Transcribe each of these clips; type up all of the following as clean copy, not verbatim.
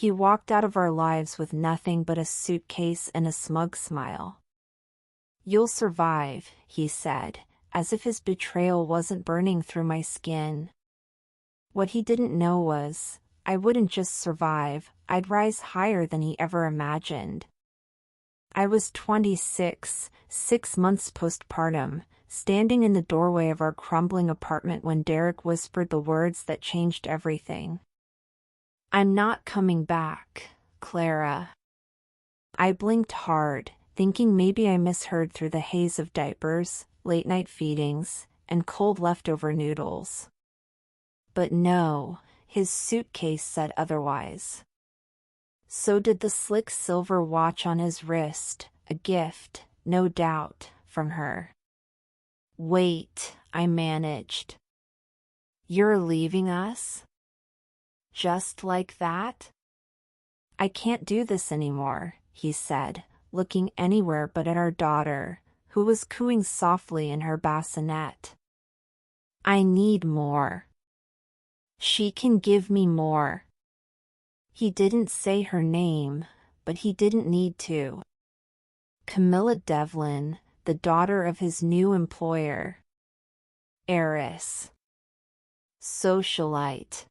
He walked out of our lives with nothing but a suitcase and a smug smile. "You'll survive," he said, as if his betrayal wasn't burning through my skin. What he didn't know was, I wouldn't just survive, I'd rise higher than he ever imagined. I was 26, 6 months postpartum, standing in the doorway of our crumbling apartment when Derek whispered the words that changed everything. "I'm not coming back, Clara." I blinked hard, thinking maybe I misheard through the haze of diapers, late-night feedings, and cold leftover noodles. But no, his suitcase said otherwise. So did the slick silver watch on his wrist, a gift, no doubt, from her. "Wait," I managed. "You're leaving us? Just like that?" "I can't do this anymore," he said, looking anywhere but at our daughter, who was cooing softly in her bassinet. "I need more. She can give me more." He didn't say her name, but he didn't need to. Camilla Devlin, the daughter of his new employer. Heiress. Socialite.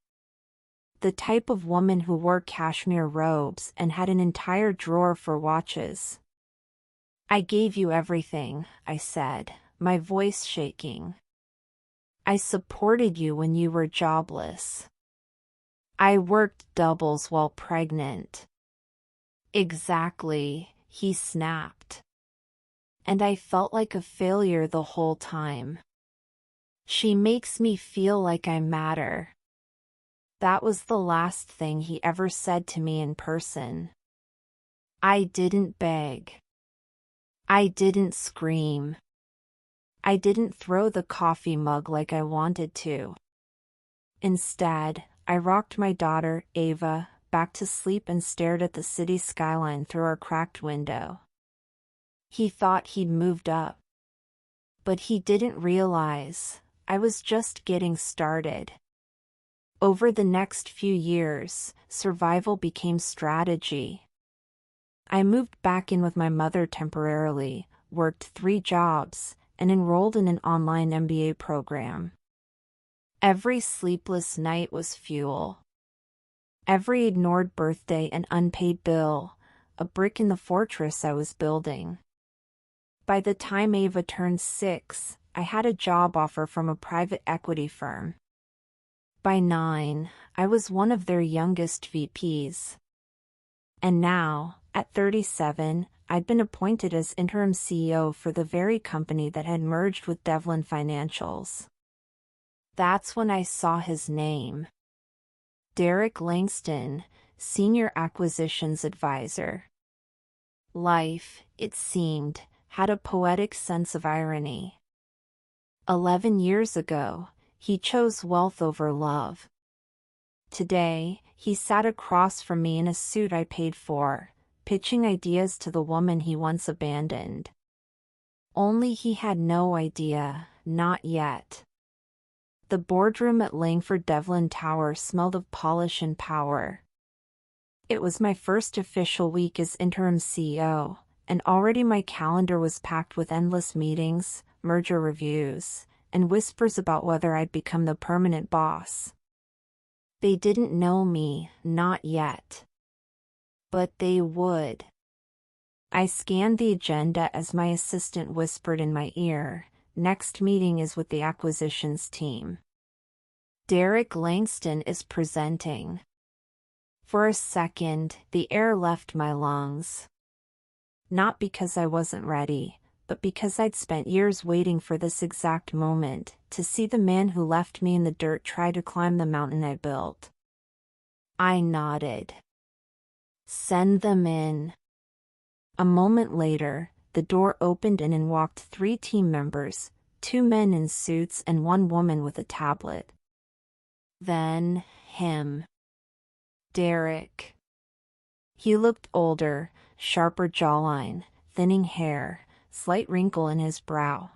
The type of woman who wore cashmere robes and had an entire drawer for watches. "I gave you everything," I said, my voice shaking. "I supported you when you were jobless. I worked doubles while pregnant." "Exactly," he snapped. "And I felt like a failure the whole time. She makes me feel like I matter." That was the last thing he ever said to me in person. I didn't beg. I didn't scream. I didn't throw the coffee mug like I wanted to. Instead, I rocked my daughter, Ava, back to sleep and stared at the city skyline through our cracked window. He thought he'd moved up. But he didn't realize I was just getting started. Over the next few years, survival became strategy. I moved back in with my mother temporarily, worked 3 jobs, and enrolled in an online MBA program. Every sleepless night was fuel. Every ignored birthday and unpaid bill, a brick in the fortress I was building. By the time Ava turned 6, I had a job offer from a private equity firm. By 9, I was one of their youngest VPs. And now, at 37, I'd been appointed as interim CEO for the very company that had merged with Devlin Financials. That's when I saw his name. Derek Langston, Senior Acquisitions Advisor. Life, it seemed, had a poetic sense of irony. 11 years ago, he chose wealth over love. Today, he sat across from me in a suit I paid for, pitching ideas to the woman he once abandoned. Only he had no idea, not yet. The boardroom at Langford Devlin Tower smelled of polish and power. It was my first official week as interim CEO, and already my calendar was packed with endless meetings, merger reviews, and whispers about whether I'd become the permanent boss. They didn't know me, not yet. But they would. I scanned the agenda as my assistant whispered in my ear, "Next meeting is with the acquisitions team. Derek Langston is presenting." For a second, the air left my lungs. Not because I wasn't ready, but because I'd spent years waiting for this exact moment, to see the man who left me in the dirt try to climb the mountain I built. I nodded. "Send them in." A moment later, the door opened and in walked 3 team members, 2 men in suits and 1 woman with a tablet. Then, him. Derek. He looked older, sharper jawline, thinning hair, slight wrinkle in his brow.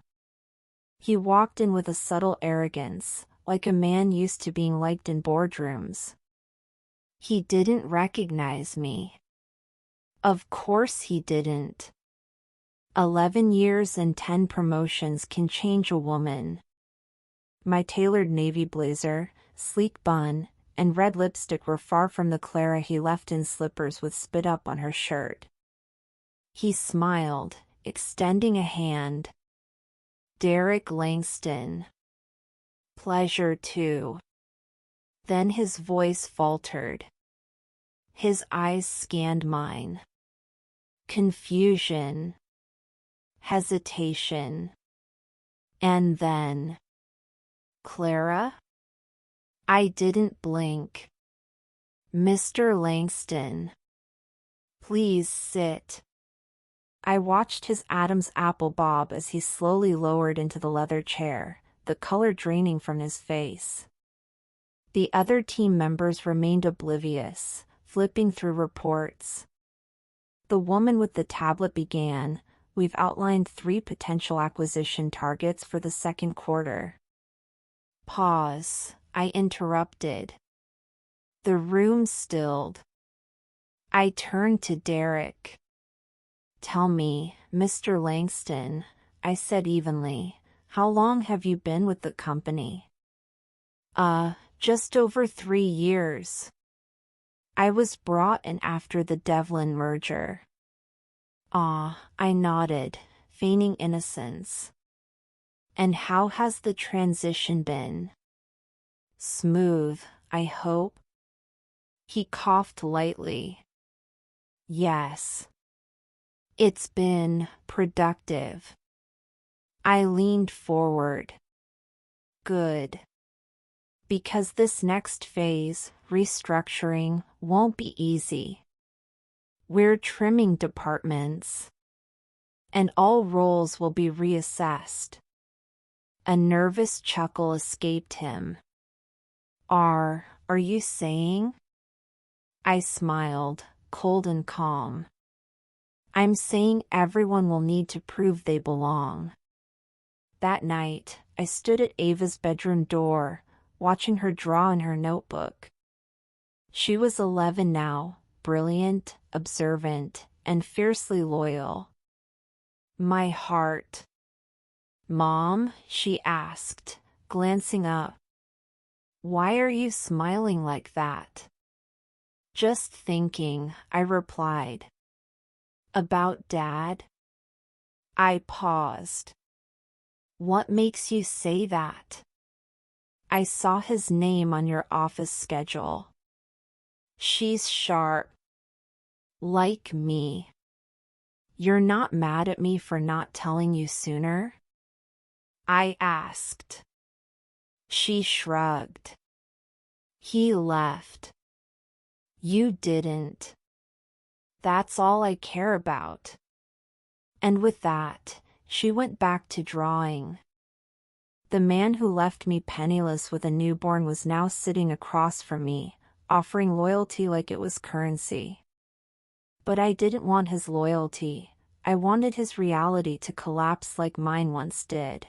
He walked in with a subtle arrogance, like a man used to being liked in boardrooms. He didn't recognize me. Of course he didn't. 11 years and 10 promotions can change a woman. My tailored navy blazer, sleek bun, and red lipstick were far from the Clara he left in slippers with spit up on her shirt. He smiled, extending a hand. Derek Langston. Pleasure too. Then his voice faltered. His eyes scanned mine. Confusion. Hesitation. And then, Clara? I didn't blink. Mr. Langston. Please sit. I watched his Adam's apple bob as he slowly lowered into the leather chair, the color draining from his face. The other team members remained oblivious, flipping through reports. The woman with the tablet began. We've outlined 3 potential acquisition targets for the second quarter. Pause. I interrupted. The room stilled. I turned to Derek. Tell me, Mr. Langston, I said evenly, how long have you been with the company? Just over 3 years. I was brought in after the Devlin merger. I nodded, feigning innocence. And how has the transition been? Smooth, I hope. He coughed lightly. Yes. It's been productive. I leaned forward. Good. Because this next phase, restructuring, won't be easy. We're trimming departments. And all roles will be reassessed. A nervous chuckle escaped him. Are you saying? I smiled, cold and calm. I'm saying everyone will need to prove they belong. That night, I stood at Ava's bedroom door, watching her draw in her notebook. She was 11 now, brilliant, observant, and fiercely loyal. My heart. Mom, she asked, glancing up. Why are you smiling like that? Just thinking, I replied. About Dad? I paused. What makes you say that? I saw his name on your office schedule. She's sharp. Like me. You're not mad at me for not telling you sooner? I asked. She shrugged. He left. You didn't. That's all I care about. And with that, she went back to drawing. The man who left me penniless with a newborn was now sitting across from me, offering loyalty like it was currency. But I didn't want his loyalty. I wanted his reality to collapse like mine once did.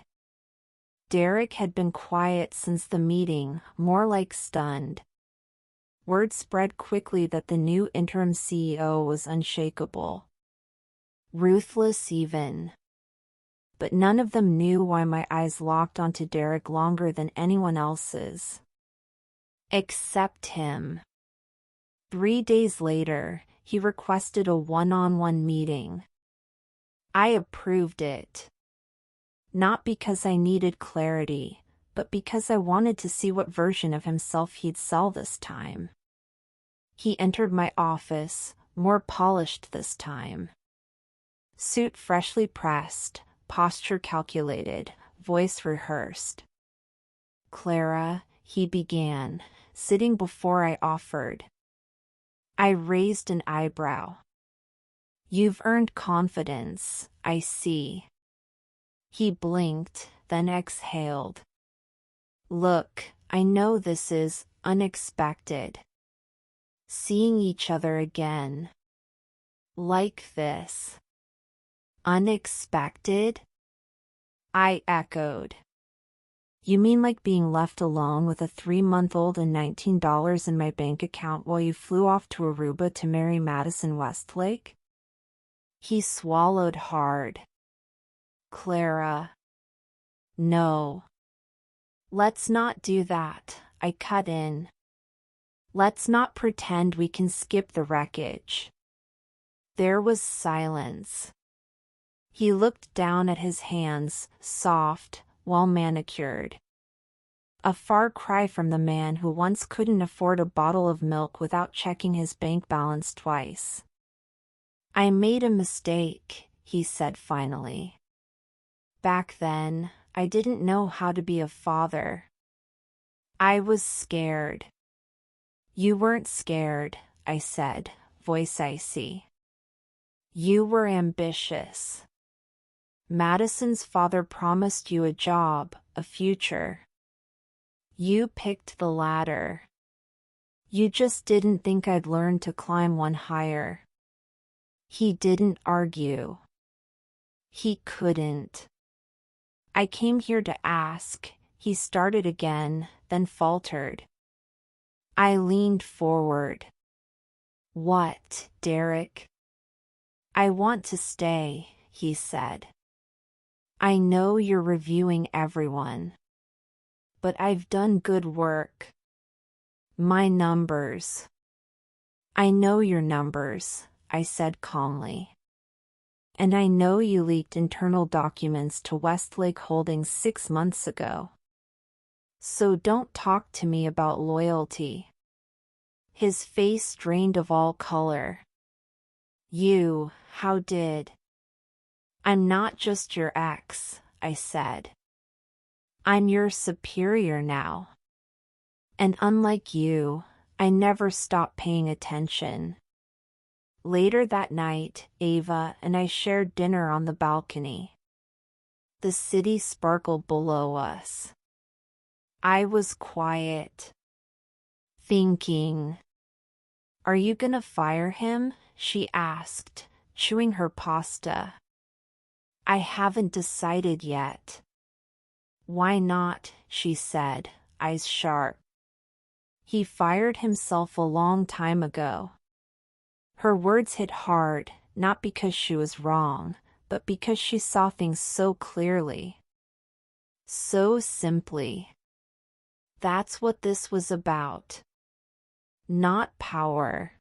Derek had been quiet since the meeting, more like stunned. Word spread quickly that the new interim CEO was unshakable. Ruthless even. But none of them knew why my eyes locked onto Derek longer than anyone else's. Except him. 3 days later, he requested a one-on-one meeting. I approved it. Not because I needed clarity, but because I wanted to see what version of himself he'd sell this time. He entered my office, more polished this time. Suit freshly pressed, posture calculated, voice rehearsed. Clara, he began, sitting before I offered. I raised an eyebrow. You've earned confidence, I see. He blinked, then exhaled. Look, I know this is unexpected. Seeing each other again. Like this. Unexpected? I echoed. You mean like being left alone with a 3-month-old and $19 in my bank account while you flew off to Aruba to marry Madison Westlake? He swallowed hard. Clara. No. Let's not do that, I cut in. Let's not pretend we can skip the wreckage. There was silence. He looked down at his hands, soft, well-manicured. A far cry from the man who once couldn't afford a bottle of milk without checking his bank balance twice. I made a mistake, he said finally. Back then, I didn't know how to be a father. I was scared. You weren't scared, I said, voice icy. You were ambitious. Madison's father promised you a job, a future. You picked the latter. You just didn't think I'd learn to climb one higher. He didn't argue. He couldn't. I came here to ask, he started again, then faltered. I leaned forward. What, Derek? I want to stay, he said. I know you're reviewing everyone. But I've done good work. My numbers. I know your numbers, I said calmly. And I know you leaked internal documents to Westlake Holdings 6 months ago. So don't talk to me about loyalty. His face drained of all color. You, how did? I'm not just your ex, I said. I'm your superior now. And unlike you, I never stopped paying attention. Later that night, Ava and I shared dinner on the balcony. The city sparkled below us. I was quiet. Thinking. Are you gonna fire him? She asked, chewing her pasta. I haven't decided yet. Why not? She said, eyes sharp. He fired himself a long time ago. Her words hit hard, not because she was wrong, but because she saw things so clearly. So simply. That's what this was about. Not power.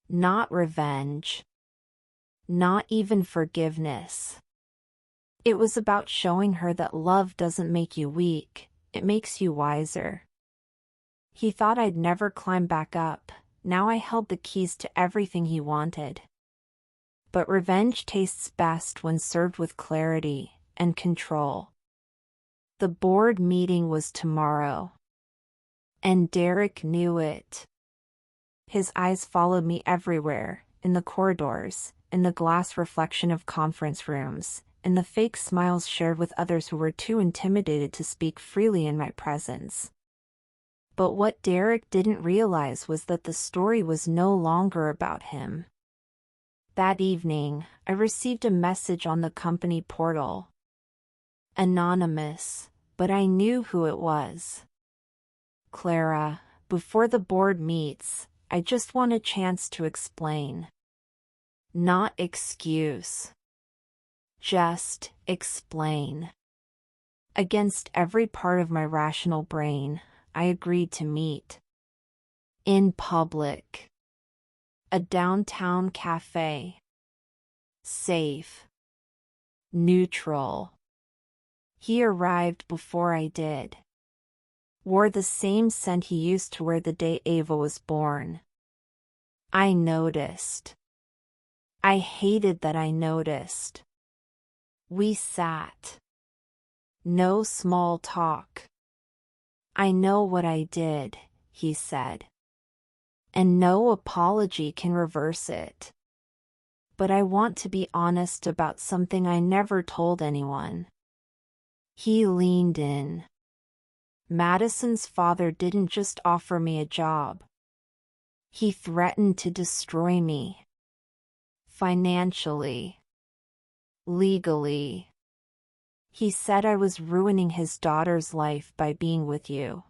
Not revenge. Not even forgiveness. It was about showing her that love doesn't make you weak, it makes you wiser. He thought I'd never climb back up. Now I held the keys to everything he wanted. But revenge tastes best when served with clarity and control. The board meeting was tomorrow. And Derek knew it. His eyes followed me everywhere, in the corridors, in the glass reflection of conference rooms, in the fake smiles shared with others who were too intimidated to speak freely in my presence. But what Derek didn't realize was that the story was no longer about him. That evening, I received a message on the company portal. Anonymous, but I knew who it was. Clara, before the board meets, I just want a chance to explain. Not excuse. Just explain. Against every part of my rational brain, I agreed to meet. In public. A downtown cafe. Safe. Neutral. He arrived before I did. Wore the same scent he used to wear the day Ava was born. I noticed. I hated that I noticed. We sat. No small talk. I know what I did, he said. And no apology can reverse it. But I want to be honest about something I never told anyone. He leaned in. Madison's father didn't just offer me a job. He threatened to destroy me. Financially. Legally. He said I was ruining his daughter's life by being with you.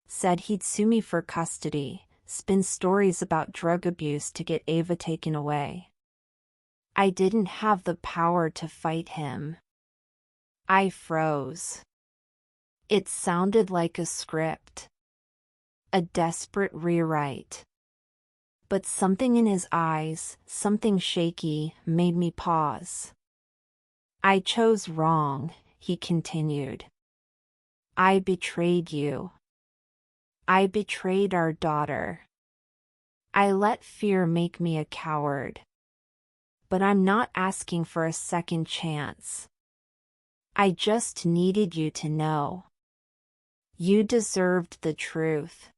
Said he'd sue me for custody, spin stories about drug abuse to get Ava taken away. I didn't have the power to fight him. I froze. It sounded like a script. A desperate rewrite. But something in his eyes, something shaky, made me pause. I chose wrong, he continued. I betrayed you. I betrayed our daughter. I let fear make me a coward. But I'm not asking for a second chance. I just needed you to know. You deserved the truth.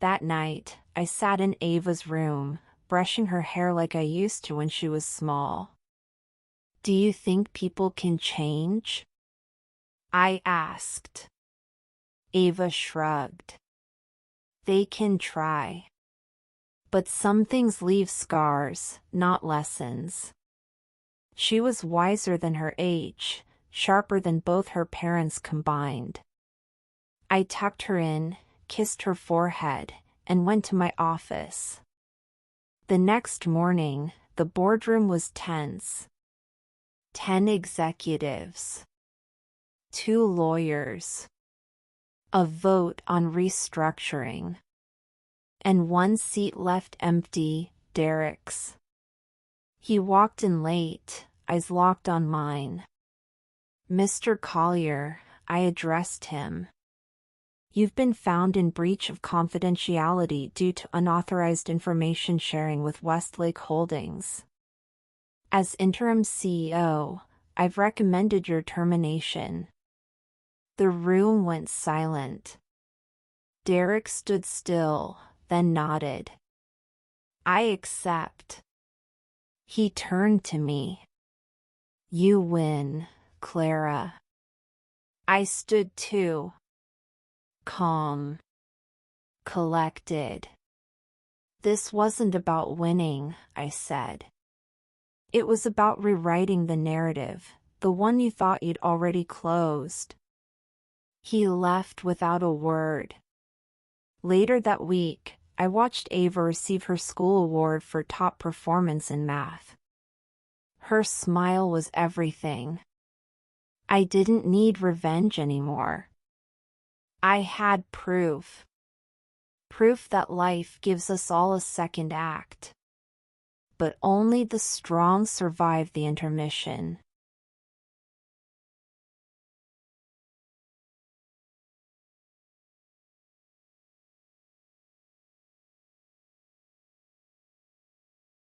That night, I sat in Ava's room, brushing her hair like I used to when she was small. Do you think people can change? I asked. Ava shrugged. They can try. But some things leave scars, not lessons. She was wiser than her age, sharper than both her parents combined. I tucked her in, kissed her forehead, and went to my office. The next morning, the boardroom was tense. 10 executives. 2 lawyers. A vote on restructuring. And 1 seat left empty, Derek's. He walked in late, eyes locked on mine. Mr. Collier, I addressed him. You've been found in breach of confidentiality due to unauthorized information sharing with Westlake Holdings. As interim CEO, I've recommended your termination. The room went silent. Derek stood still, then nodded. I accept. He turned to me. You win, Clara. I stood too. Calm. Collected. This wasn't about winning, I said. It was about rewriting the narrative, the one you thought you'd already closed. He left without a word. Later that week, I watched Ava receive her school award for top performance in math. Her smile was everything. I didn't need revenge anymore. I had proof. Proof that life gives us all a second act. But only the strong survive the intermission.